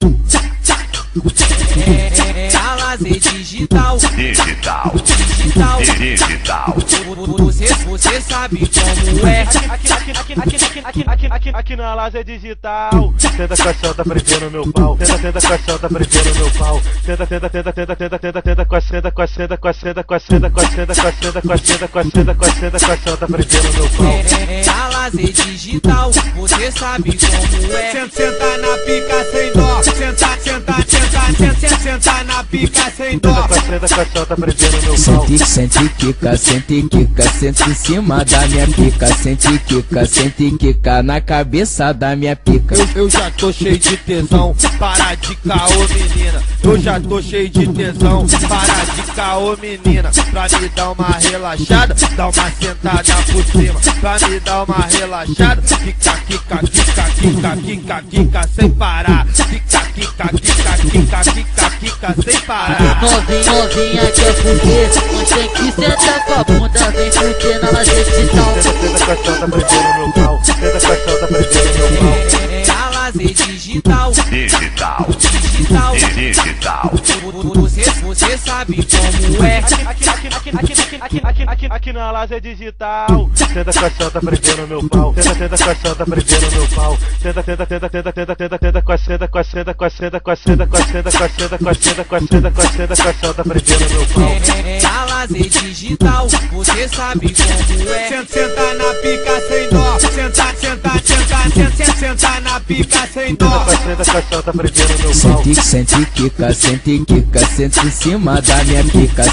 É a Lazer Digital. Você sabe como é. Aqui na Lazer Digital. Tenta caixão, tá prendendo meu pau. Tenta caixão, tá prendendo meu pau. Tenta com a senda, caixão, tá prendendo meu pau. É a Lazer Digital. Você sabe como é. Senta na pica sem dó. Senta na pica sem dó. Tenta caixão, tá prendendo meu pau. Sente quica, senta em cima da minha pica. Sente quica na cabeça da minha pica. Eu já tô cheio de tesão, para de caô menina. Eu já tô cheio de tesão, para de caô menina. Pra me dar uma relaxada, dá uma sentada por cima. Pra me dar uma relaxada, quica sem parar. Quica sem parar. Novinha quer fuder, mas tem que sentar com a bunda. Vem fuder na Lazer Digital. Tenta caixão, tá prendendo meu pau. Tenta caixão, tá prendendo meu pau. É a Lazer Digital. Você sabe como é. Aqui na Lazer Digital. Tenta caixão, tá prendendo meu pau. Tenta caixão, tá prendendo meu pau. Tenta com a senda, caixão, tá prendendo meu pau. É a Lazer Digital. Você sabe como é. Senta na pica sem dó. Senta na pica sem dó. Tenta caixão, tá prendendo meu pau. Sente quica, senta em cima da minha pica.